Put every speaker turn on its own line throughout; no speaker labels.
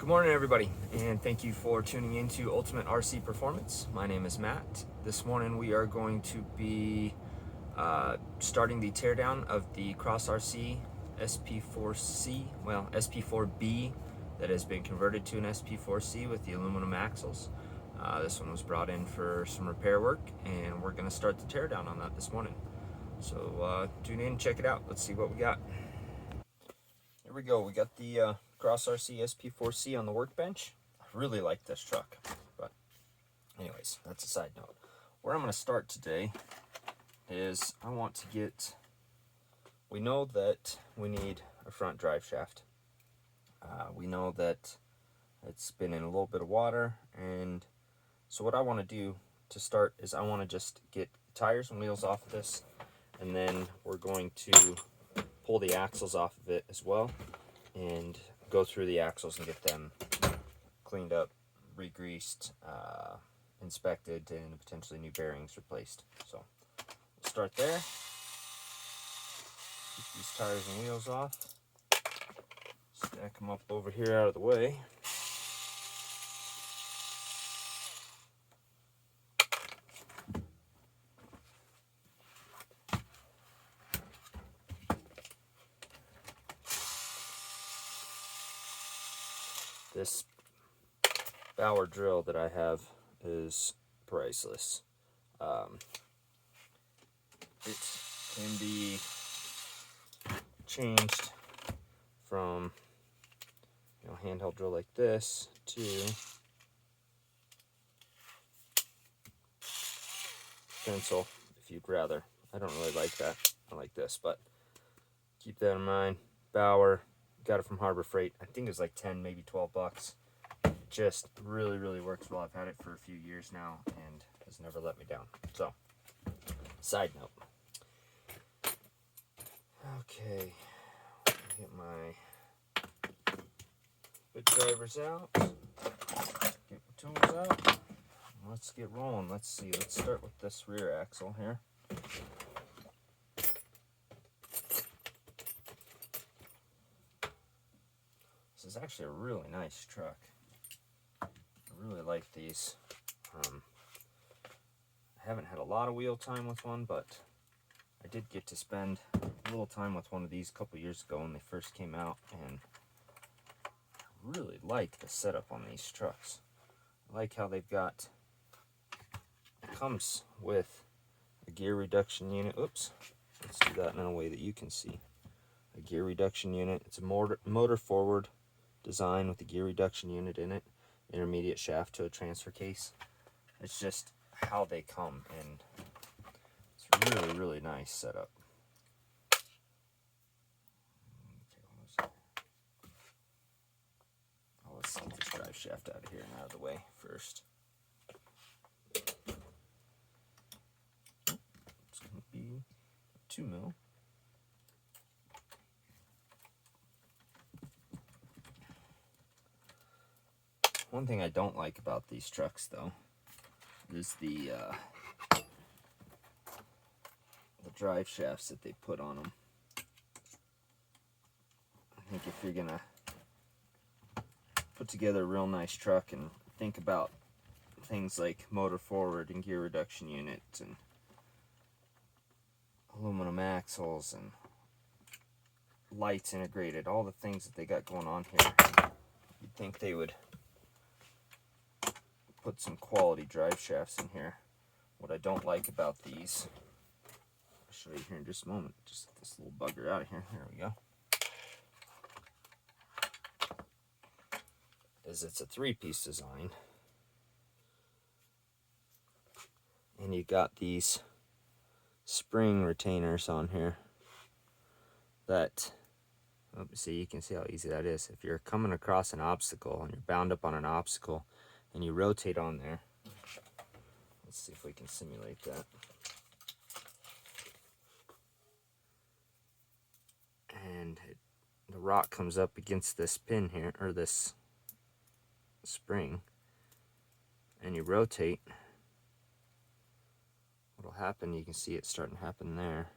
Good morning, everybody, and thank you for tuning in to Ultimate RC Performance. My name is Matt. This morning we are going to be starting the teardown of the Cross RC SP4-C, well, SP4-B that has been converted to an SP4-C with the aluminum axles. This one was brought in for some repair work, and we're going to start the teardown on that this morning. So tune in, check it out. Let's see what we got. Here we go. We got the Cross RC SP4-C on the workbench. I really like this truck, but anyways, that's a side note. Where I'm going to start today is I want to get, we know that we need a front drive shaft. We know that it's been in a little bit of water, and so what I want to do to start is I want to just get tires and wheels off of this, and then we're going to pull the axles off of it as well and go through the axles and get them cleaned up, re-greased, inspected, and potentially new bearings replaced. So we'll start there. Keep these tires and wheels off. Stack them up over here out of the way. This Bauer drill that I have is priceless. It can be changed from handheld drill like this to pencil if you'd rather. I don't really like that. I like this, but keep that in mind. Bauer, got it from Harbor Freight. I think it was like 10, maybe 12 bucks. Just really works well. I've had it for a few years now and has never let me down. So, side note. Okay, get my bit drivers out, get my tools out. Let's get rolling. Let's see. Let's start with this rear axle here. This is actually a really nice truck. I really like these. I haven't had a lot of wheel time with one, but I did get to spend a little time with one of these a couple years ago when they first came out, and I really like the setup on these trucks. I like how they've got, it comes with a gear reduction unit. Oops, let's do that in a way that you can see. A gear reduction unit. It's a motor forward design with a gear reduction unit in it, intermediate shaft to a transfer case. It's just how they come, and it's really nice setup. Let's get this drive shaft out of here and out of the way first. It's going to be 2 mil. One thing I don't like about these trucks, though, is the drive shafts that they put on them. I think if you're gonna put together a real nice truck and think about things like motor forward and gear reduction units and aluminum axles and lights integrated, all the things that they got going on here, you'd think they would put some quality drive shafts in here. What I don't like about these, I'll show you here in just a moment. Just get this little bugger out of here. There we go. Is it's a 3-piece design, and you got these spring retainers on here that, see, you can see how easy that is. If you're coming across an obstacle and you're bound up on an obstacle and you rotate on there, let's see if we can simulate that. And the rock comes up against this pin here, or this spring, and you rotate. What'll happen, you can see it starting to happen there,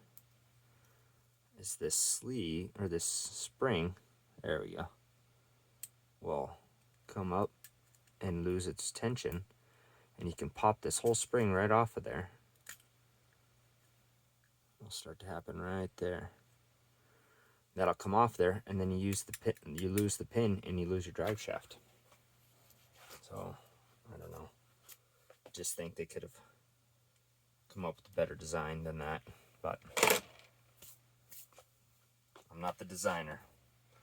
is this sleeve, or this spring, there we go, will come up and lose its tension, and you can pop this whole spring right off of there. It'll start to happen right there. That'll come off there, and then you use the pin, you lose the pin, and you lose your drive shaft. So I don't know. Just think they could have come up with a better design than that, but I'm not the designer.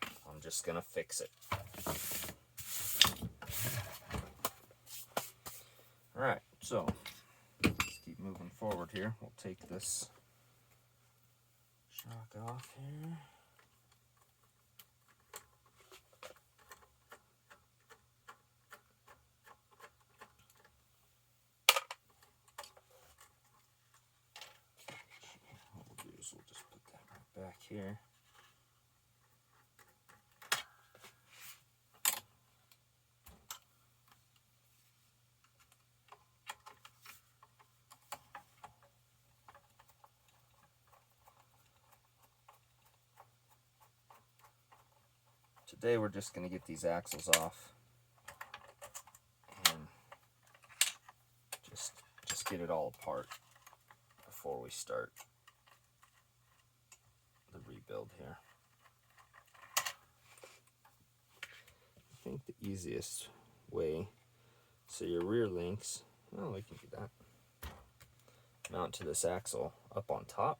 I'm just gonna fix it. All right, so let's keep moving forward here. We'll take this shock off here. What we'll do is we'll just put that right back here. Today we're just going to get these axles off and just get it all apart before we start the rebuild here. I think the easiest way, so your rear links, well, we can do that. Mount to this axle up on top.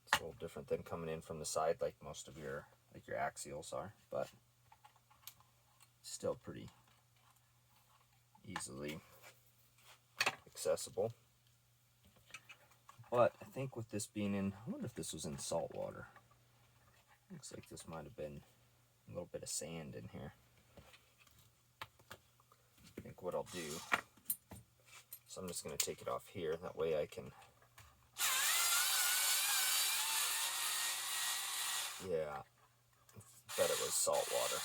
It's a little different than coming in from the side like most of your axials are, but still pretty easily accessible. But I think with this being in, I wonder if this was in salt water. Looks like this might have been a little bit of sand in here. I think what I'll do, so I'm just going to take it off here, that way I can, yeah, I bet it was salt water.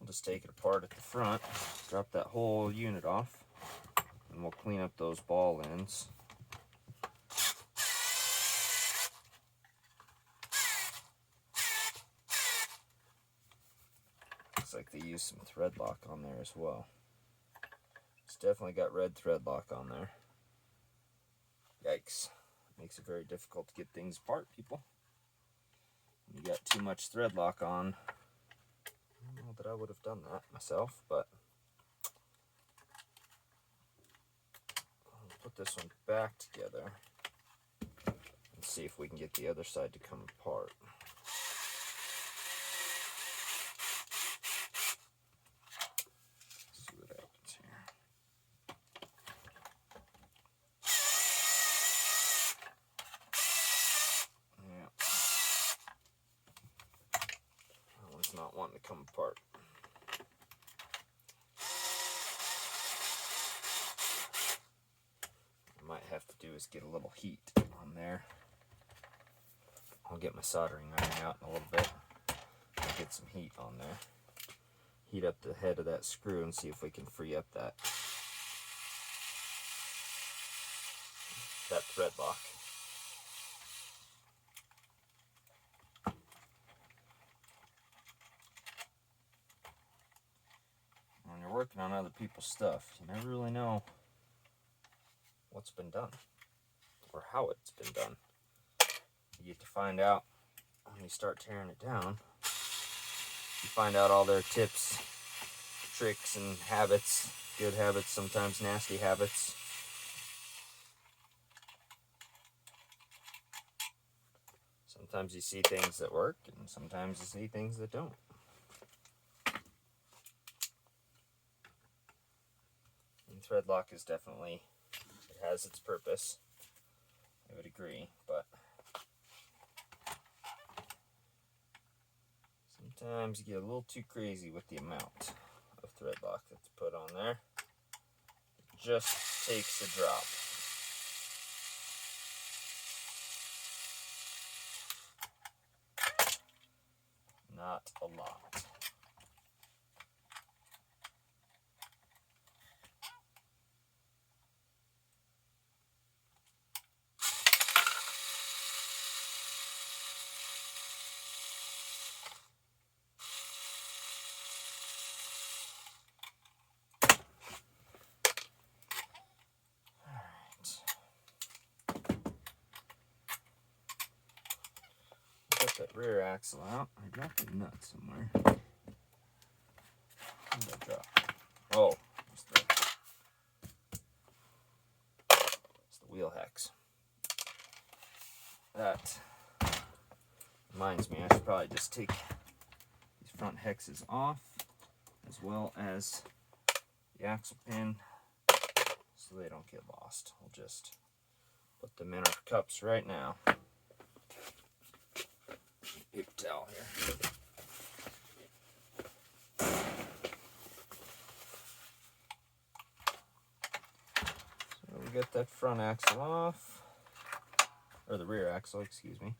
I'll just take it apart at the front, drop that whole unit off, and we'll clean up those ball ends. Looks like they used some thread lock on there as well. It's definitely got red thread lock on there. Yikes. Makes it very difficult to get things apart, people. You got too much thread lock on. I don't know that I would have done that myself, but I'll put this one back together and see if we can get the other side to come apart. See what happens here. Yeah. That one's not wanting to come apart. Might have to do is get a little heat on there. I'll get my soldering iron out in a little bit and get some heat on there. Heat up the head of that screw and see if we can free up that thread lock. When you're working on other people's stuff, you never really know what's been done or how it's been done. You get to find out when you start tearing it down. You find out all their tips, tricks, and habits. Good habits, sometimes nasty habits. Sometimes you see things that work, and sometimes you see things that don't. And thread lock is definitely, it has its purpose, I would agree, but sometimes you get a little too crazy with the amount of thread lock that's put on there. It just takes a drop. Not a lot. rear axle out. I dropped a nut somewhere. What did I drop? Oh, it's the wheel hex. That reminds me, I should probably just take these front hexes off, as well as the axle pin, so they don't get lost. We'll just put them in our cups right now. Paper towel here. So we get that front axle off, or the rear axle, excuse me.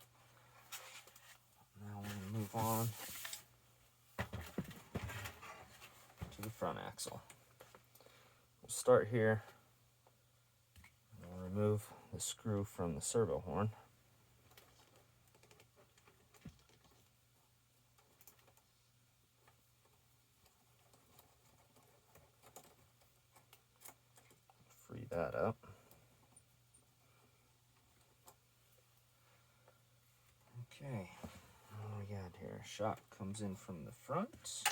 Now we're going to move on to the front axle. We'll start here. We'll remove the screw from the servo horn. Free that up. Okay, what do we got here? Shock comes in from the front. It's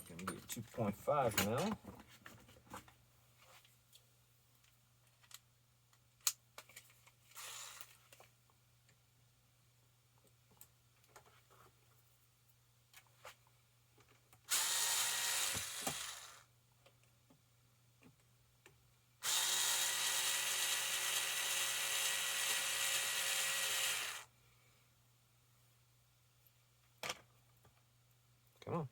going to be a 2.5 mil. Come on.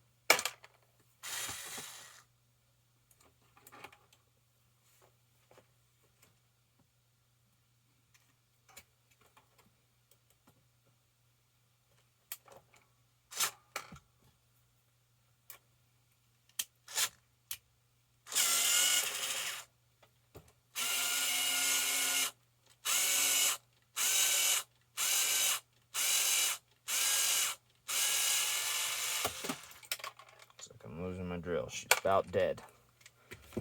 I'm losing my drill. She's about dead.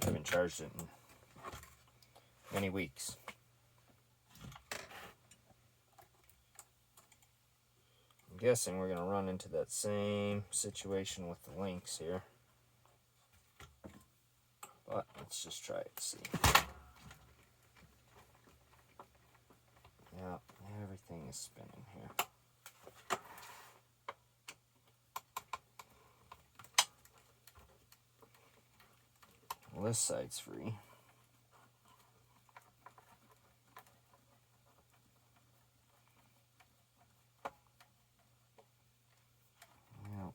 I haven't charged it in many weeks. I'm guessing we're going to run into that same situation with the links here. But let's just try it to see. Yeah, everything is spinning here. Well, this side's free. Yep.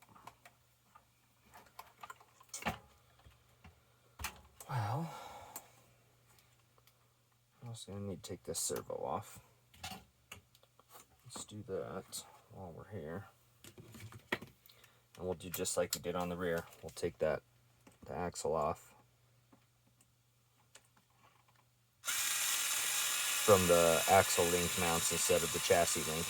Well, I'm also going to need to take this servo off. Let's do that while we're here. And we'll do just like we did on the rear. We'll take the axle off from the axle link mounts instead of the chassis link.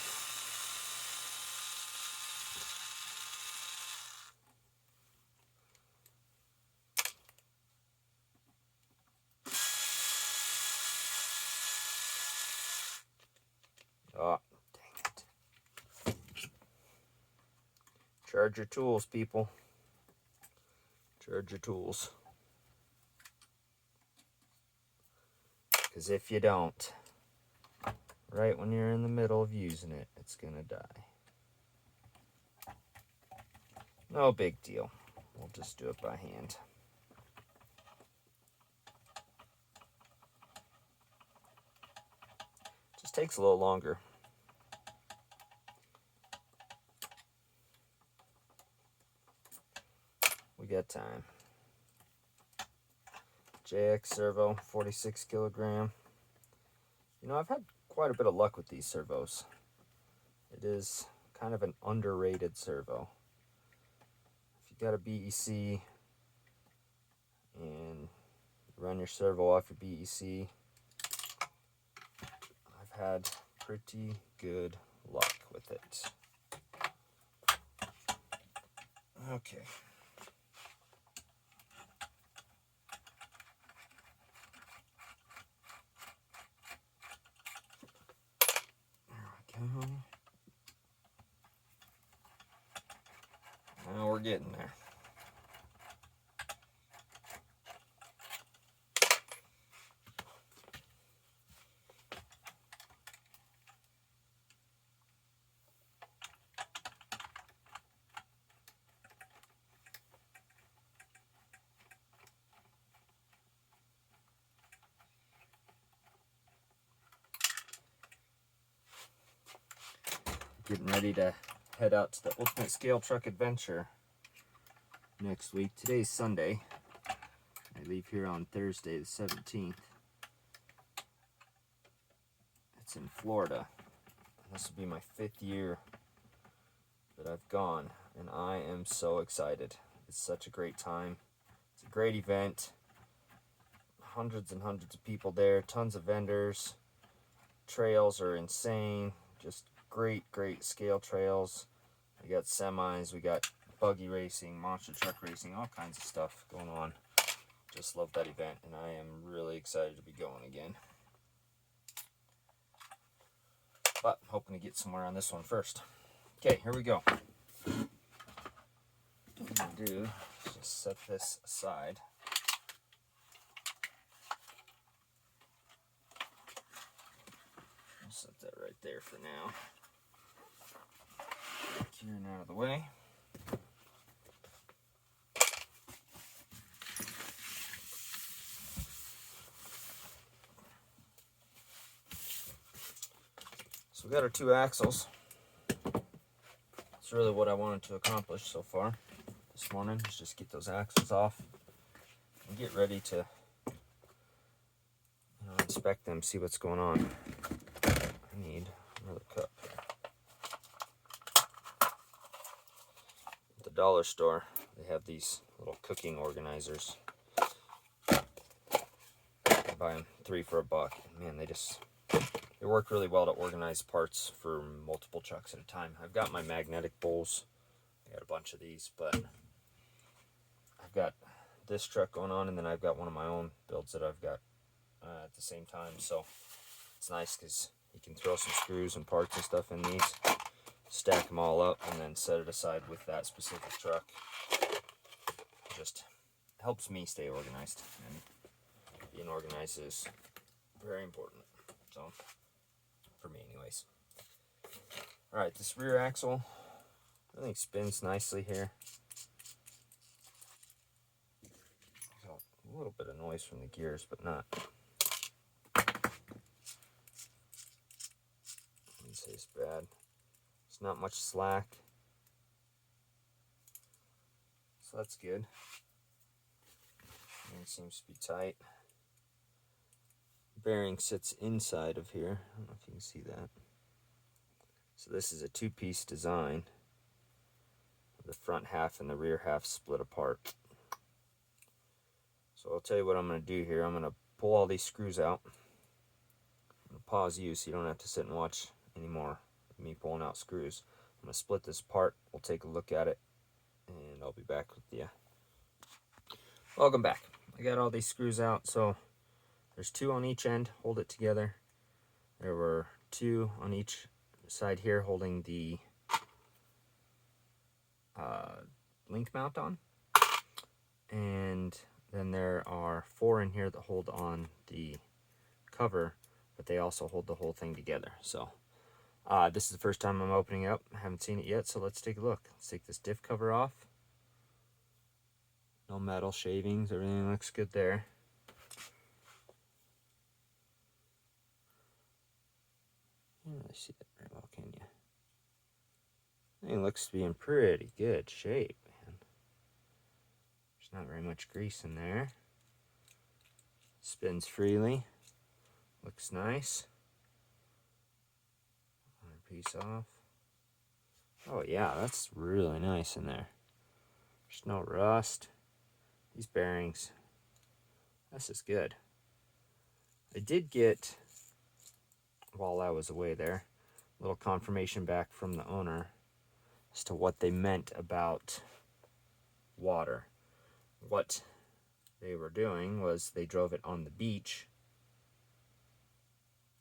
Oh, dang it. Charge your tools, people. Charge your tools. Because if you don't, right when you're in the middle of using it, it's going to die. No big deal. We'll just do it by hand. Just takes a little longer. We got time. JX servo, 46 kilogram. You know, I've had quite a bit of luck with these servos. It is kind of an underrated servo. If you got a BEC and you run your servo off your BEC, I've had pretty good luck with it. Okay. There getting there. Getting ready to head out to the Ultimate Scale Truck Adventure next week. Today's Sunday. I leave here on Thursday the 17th. It's in Florida. This will be my 5th year that I've gone, and I am so excited. It's such a great time. It's a great event. Hundreds and hundreds of people there, tons of vendors. Trails are insane. Just great scale trails. We got semis, we got buggy racing, monster truck racing, all kinds of stuff going on. Just love that event, and I am really excited to be going again. But I'm hoping to get somewhere on this one first. Okay, here we go. What I'm gonna do is just set this aside. I'll set that right there for now. Gearing out of the way. So we got our 2 axles. That's really what I wanted to accomplish so far this morning, is just get those axles off and get ready to inspect them, see what's going on. I need another cup here. At the dollar store, they have these little cooking organizers. I buy them 3 for $1. Man, they work really well to organize parts for multiple trucks at a time. I've got my magnetic bowls. I got a bunch of these, but I've got this truck going on, and then I've got one of my own builds that I've got at the same time. So it's nice because you can throw some screws and parts and stuff in these, stack them all up, and then set it aside with that specific truck. It just helps me stay organized, and being organized is very important. So, for me anyways. Alright, this rear axle, I think spins nicely here. Got a little bit of noise from the gears, but not. I wouldn't say it's bad. It's not much slack. So that's good. It seems to be tight. Bearing sits inside of here. I don't know if you can see that. So this is a 2-piece design. The front half and the rear half split apart. So I'll tell you what I'm going to do here. I'm going to pull all these screws out. I'm going to pause you so you don't have to sit and watch anymore of me pulling out screws. I'm going to split this apart. We'll take a look at it, and I'll be back with you. Welcome back. I got all these screws out, so there's 2 on each end, hold it together. There were 2 on each side here holding the link mount on. And then there are 4 in here that hold on the cover, but they also hold the whole thing together. So this is the first time I'm opening it up. I haven't seen it yet, so let's take a look. Let's take this diff cover off. No metal shavings, everything looks good there. You can't really see that very well, can you? It looks to be in pretty good shape, man. There's not very much grease in there. Spins freely. Looks nice. Another piece off. Oh yeah, that's really nice in there. There's no rust. These bearings, this is good. I did get, while I was away there, a little confirmation back from the owner as to what they meant about water. What they were doing was they drove it on the beach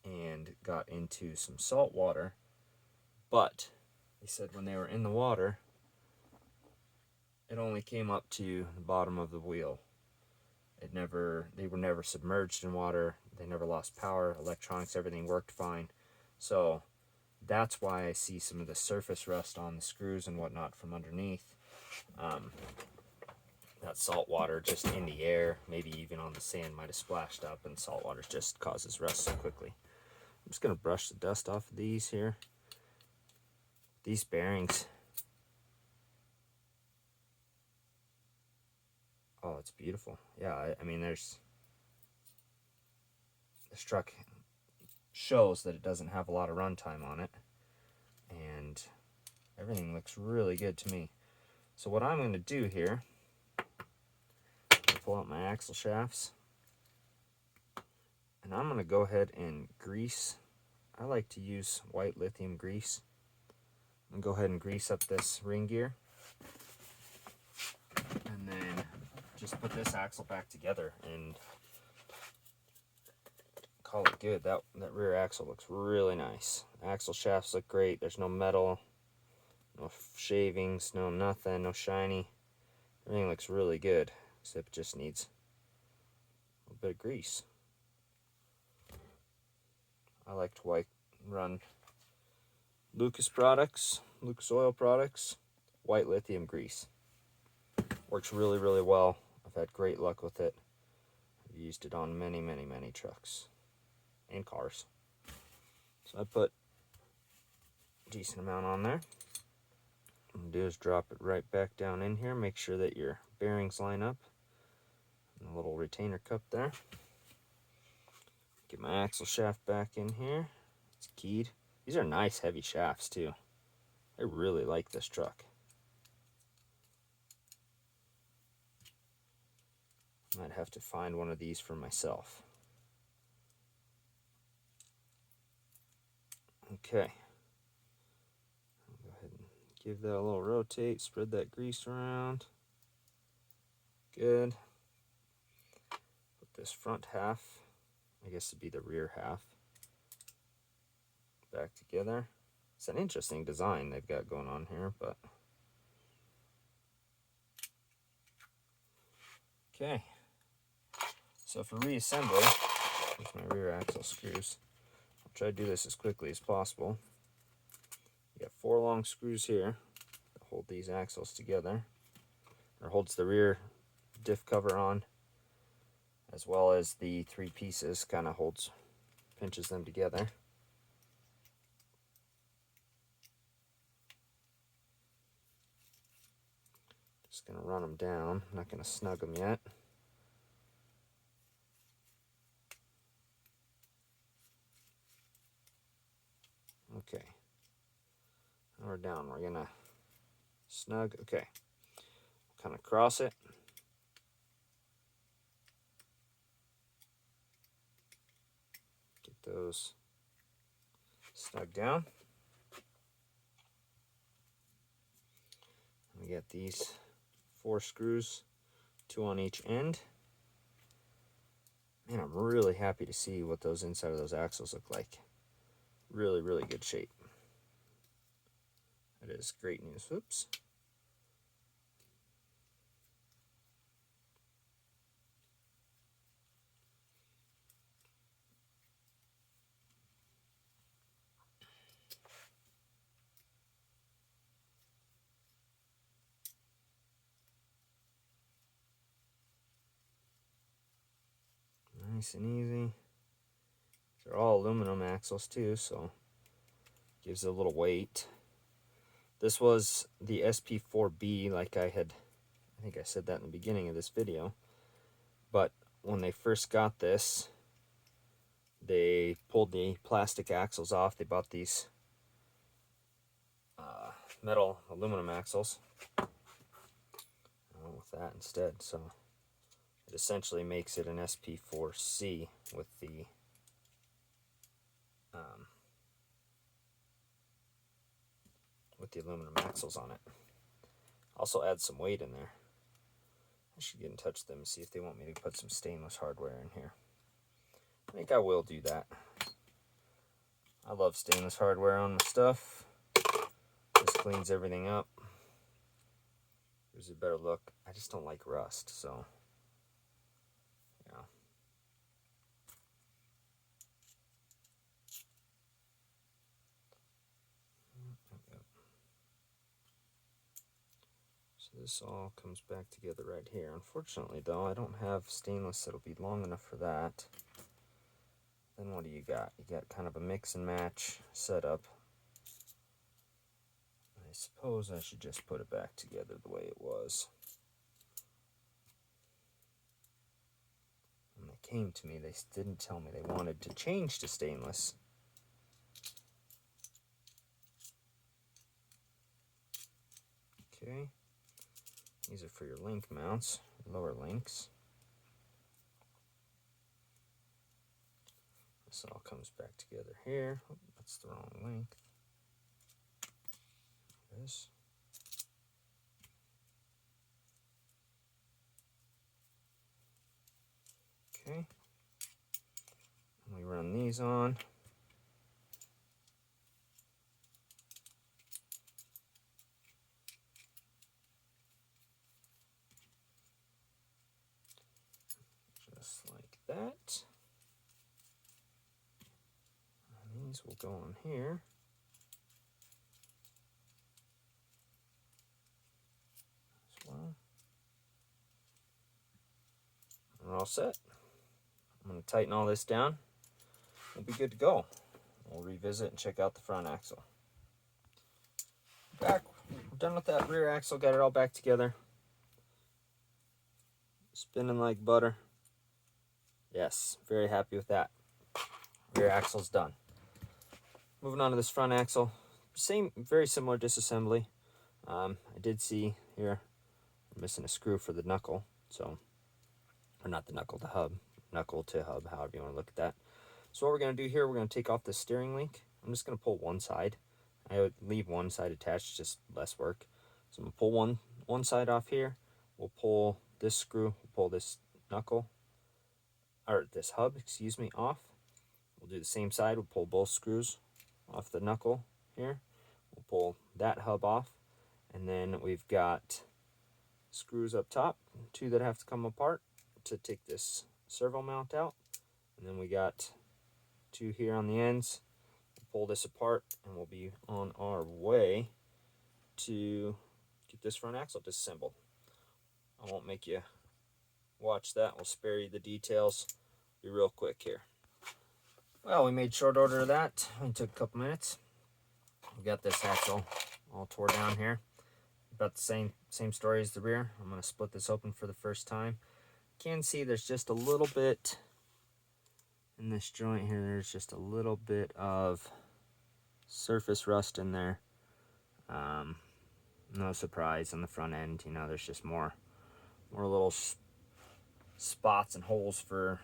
and got into some salt water, but they said when they were in the water, it only came up to the bottom of the wheel. They were never submerged in water. They never lost power, electronics, everything worked fine. So that's why I see some of the surface rust on the screws and whatnot from underneath. That salt water just in the air, maybe even on the sand, might have splashed up, and salt water just causes rust so quickly. I'm just going to brush the dust off of these here. These bearings. Oh, it's beautiful. Yeah, I mean, this truck shows that it doesn't have a lot of runtime on it, and everything looks really good to me. So what I'm going to do here, pull out my axle shafts, and I'm going to go ahead and grease. I like to use white lithium grease. I'm going to go ahead and grease up this ring gear, and then just put this axle back together and call it good. That rear axle looks really nice. Axle shafts look great. There's no metal, no shavings, no nothing, no shiny. Everything looks really good, except it just needs a little bit of grease. I like to run Lucas Oil Products, white lithium grease. Works really, really well. I've had great luck with it. I've used it on many, many, many trucks and cars. So I put a decent amount on there. What I'm going to do is drop it right back down in here. Make sure that your bearings line up. And a little retainer cup there. Get my axle shaft back in here. It's keyed. These are nice heavy shafts too. I really like this truck. Might have to find one of these for myself. Okay. I'll go ahead and give that a little rotate, spread that grease around. Good. Put this front half, I guess it'd be the rear half, back together. It's an interesting design they've got going on here, but okay. So for reassembly, with my rear axle screws, I'll try to do this as quickly as possible. You got 4 long screws here that hold these axles together, or holds the rear diff cover on, as well as the 3 pieces, kind of pinches them together. Just going to run them down. I'm not going to snug them yet. Okay. Now we're down. We're going to snug. Okay. Kind of cross it. Get those snug down. We get these 4 screws, 2 on each end. Man, I'm really happy to see what those inside of those axles look like. Really, really good shape. That is great news. Oops. Nice and easy. They're all aluminum axles too, so gives it a little weight. This was the SP4-B, like I think I said that in the beginning of this video. But when they first got this, they pulled the plastic axles off. They bought these metal aluminum axles. I went with that instead, so it essentially makes it an SP4-C with the aluminum axles on it. Also add some weight in there. I should get in touch with them and see if they want me to put some stainless hardware in here. I think I will do that. I love stainless hardware on my stuff. Just cleans everything up. gives you a better look. I just don't like rust, so yeah. So this all comes back together right here. Unfortunately though, I don't have stainless that'll be long enough for that. Then what do you got? You got kind of a mix and match setup. I suppose I should just put it back together the way it was. When they came to me, they didn't tell me they wanted to change to stainless. Okay, these are for your link mounts, lower links. This all comes back together here. Oh, that's the wrong length. This. Okay. And we run these on. Just like that. And these will go on here. As well. And we're all set. I'm going to tighten all this down. We'll be good to go. We'll revisit and check out the front axle. Back. We're done with that rear axle. Got it all back together. Spinning like butter. Yes, very happy with that. Rear axle's done. Moving on to this front axle. Same, very similar disassembly. I did see here, I'm missing a screw for the knuckle. So, or not the knuckle, the hub. Knuckle to hub, however you want to look at that. So what we're going to do here, we're going to take off the steering link. I'm just going to pull one side. I would leave one side attached, just less work. So I'm going to pull one side off here. We'll pull this screw, we'll pull this knuckle, or this hub, excuse me, off. We'll do the same side, we'll pull both screws off the knuckle here. We'll pull that hub off, and then we've got screws up top, two that have to come apart to take this servo mount out. And then we got two here on the ends. We'll pull this apart and we'll be on our way to get this front axle disassembled. I won't make you watch that. We'll spare you the details. Be real quick here. Well, we made short order of that. It took a couple minutes. We got this axle all tore down here. About the same story as the rear. I'm going to split this open for the first time. You can see there's just a little bit in this joint here. There's just a little bit of surface rust in there. No surprise on the front end. You know, there's just more little spots and holes for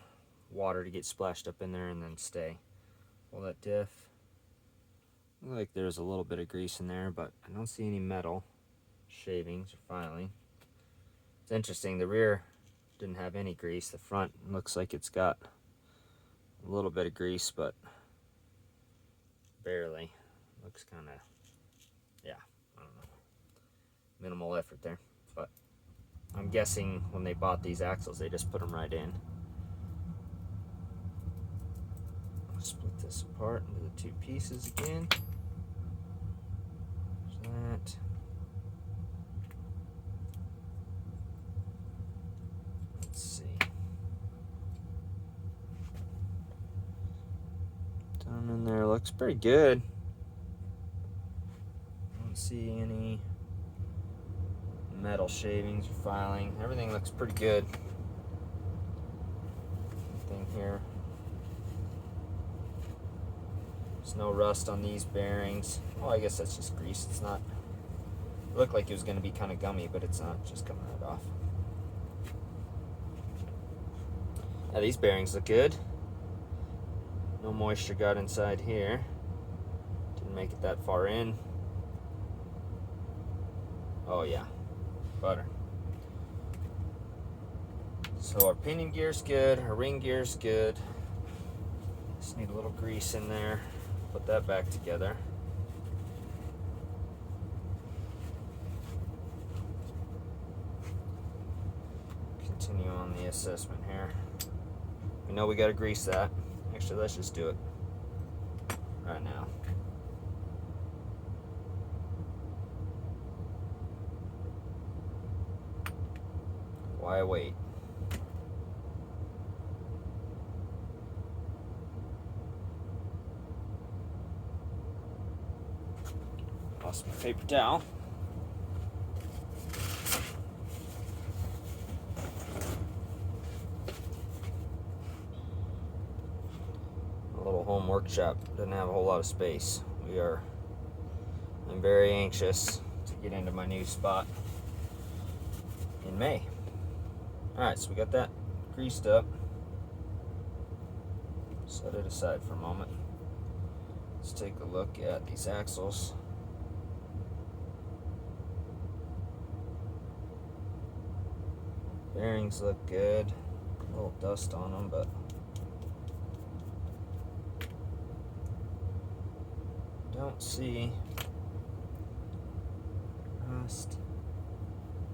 water to get splashed up in there and then stay. Pull that diff. Looks like there's a little bit of grease in there, but I don't see any metal shavings or filing. It's interesting, the rear didn't have any grease. The front looks like it's got a little bit of grease, but barely. Looks kind of, yeah, I don't know. Minimal effort there, but I'm guessing when they bought these axles, they just put them right in. I'll split this apart into the two pieces again. There's that. Let's see. Down in there looks pretty good. I don't see any metal shavings or filing. Everything looks pretty good. Thing here. There's no rust on these bearings. Oh, I guess that's just grease. It's not. It looked like it was going to be kind of gummy, but it's not. It's just coming right off. Now these bearings look good. No moisture got inside here. Didn't make it that far in. Oh yeah, butter. So our pinion gear's good, our ring gear's good. Just need a little grease in there. Put that back together. on the assessment here. We know we got to grease that. Actually, let's just do it right now. Why wait? Lost my paper towel. A little home workshop doesn't have a whole lot of space. I'm very anxious to get into my new spot in May. Alright, so we got that greased up. Set it aside for a moment. Let's take a look at these axles. Bearings look good. A little dust on them, but don't see rust.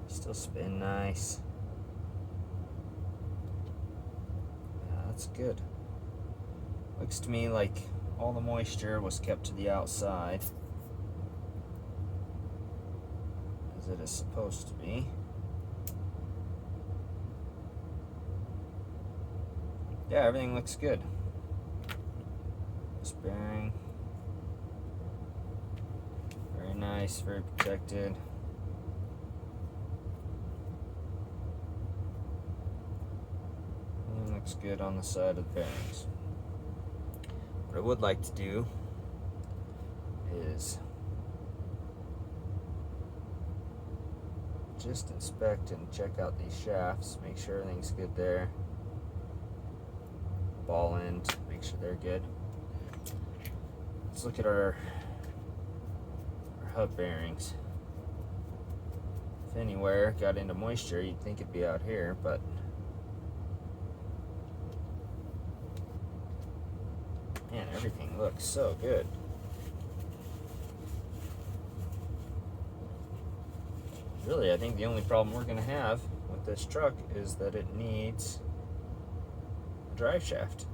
Still spin nice. Yeah, that's good. Looks to me like all the moisture was kept to the outside, as it is supposed to be. Yeah, everything looks good. This bearing, very nice, very protected. Everything looks good on the side of the bearings. What I would like to do is just inspect and check out these shafts, make sure everything's good there. Ball end, make sure they're good. Let's look at our hub bearings. If anywhere got into moisture, you'd think it'd be out here, but man, everything looks so good. Really, I think the only problem we're going to have with this truck is that it needs drive shaft.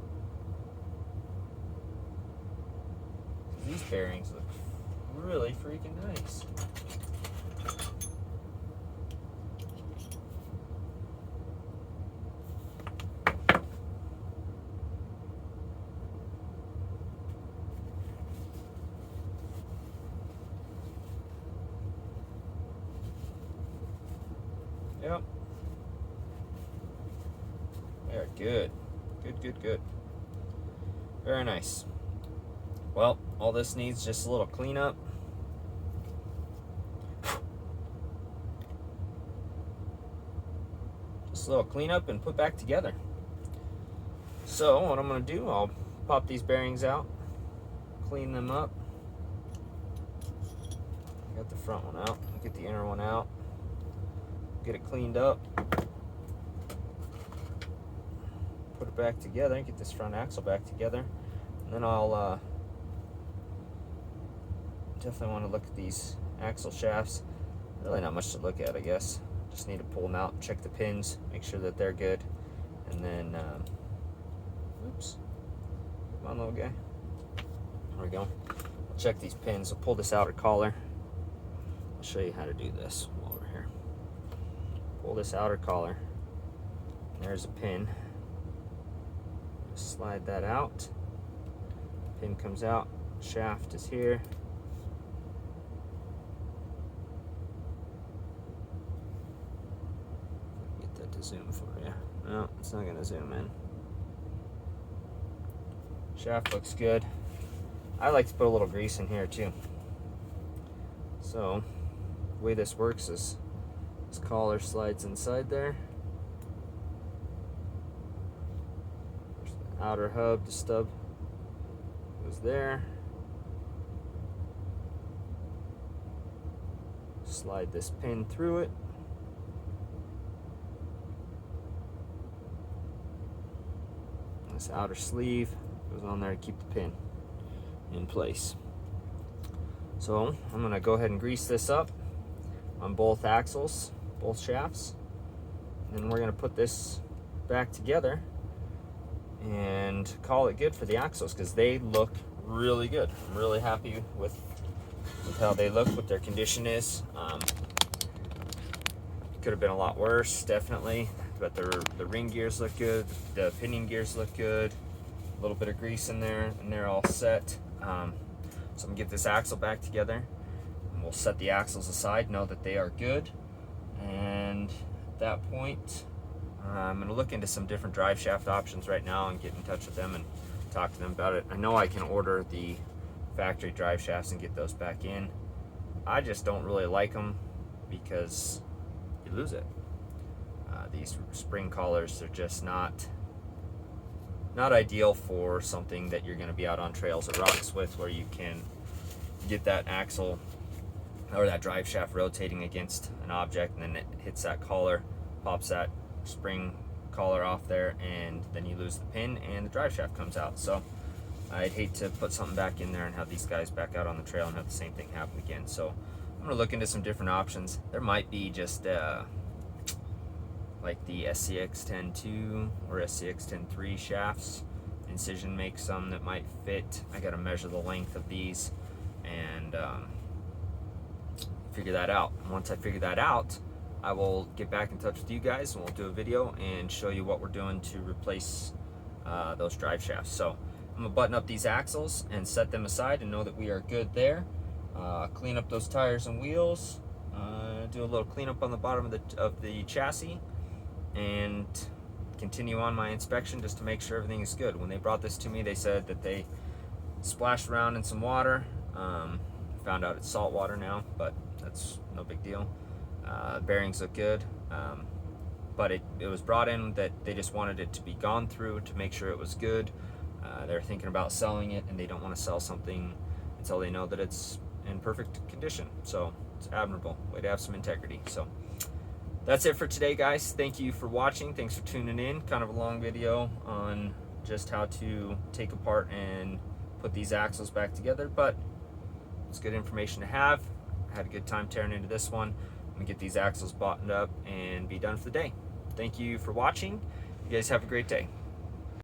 These bearings look really freaking nice. Yep. They're good. Good. Very nice. Well, all this needs just a little cleanup. Just a little cleanup and put back together. So what I'm going to do, I'll pop these bearings out, clean them up. Got the front one out. Get the inner one out. Get it cleaned up. Put it back together, get this front axle back together, and then I'll definitely want to look at these axle shafts. Really not much to look at, I guess. Just need to pull them out, check the pins, make sure that they're good, and then oops, come on, little guy. There we go. I'll check these pins. I'll pull this outer collar. I'll show you how to do this while we're here. Pull this outer collar. There's a pin. Slide that out. Pin comes out. Shaft is here. Get that to zoom for you. No, it's not going to zoom in. Shaft looks good. I like to put a little grease in here too. So, the way this works is this collar slides inside there. Outer hub, the stub goes there. Slide this pin through it. This outer sleeve goes on there to keep the pin in place. So I'm going to go ahead and grease this up on both axles, both shafts. And then we're going to put this back together and call it good for the axles, because they look really good. I'm really happy with how they look, what their condition is. Could have been a lot worse, definitely, but the ring gears look good, the pinion gears look good, a little bit of grease in there, and they're all set. So I'm gonna get this axle back together, and we'll set the axles aside, know that they are good, and at that point I'm gonna look into some different drive shaft options right now and get in touch with them and talk to them about it. I know I can order the factory drive shafts and get those back in. I just don't really like them because you lose it. These spring collars are just not ideal for something that you're going to be out on trails or rocks with, where you can get that axle or that drive shaft rotating against an object, and then it hits that collar, pops that spring collar off there, and then you lose the pin and the drive shaft comes out. So I'd hate to put something back in there and have these guys back out on the trail and have the same thing happen again. So I'm gonna look into some different options. There might be just like the SCX-10-2 or SCX-10-3 shafts. Incision makes some that might fit. I gotta measure the length of these and figure that out. And once I figure that out, I will get back in touch with you guys and we'll do a video and show you what we're doing to replace those drive shafts. So I'm gonna button up these axles and set them aside and know that we are good there. Clean up those tires and wheels, do a little cleanup on the bottom of the chassis, and continue on my inspection just to make sure everything is good. When they brought this to me, they said that they splashed around in some water. Found out it's salt water now, but that's no big deal. Bearings look good, but it was brought in that they just wanted it to be gone through to make sure it was good. They're thinking about selling it, and they don't want to sell something until they know that it's in perfect condition. So it's admirable way to have some integrity. So that's it for today, guys. Thank you for watching. Thanks for tuning in. Kind of a long video on just how to take apart and put these axles back together, but it's good information to have. I had a good time tearing into this one. I'm gonna get these axles buttoned up and be done for the day. Thank you for watching. You guys have a great day.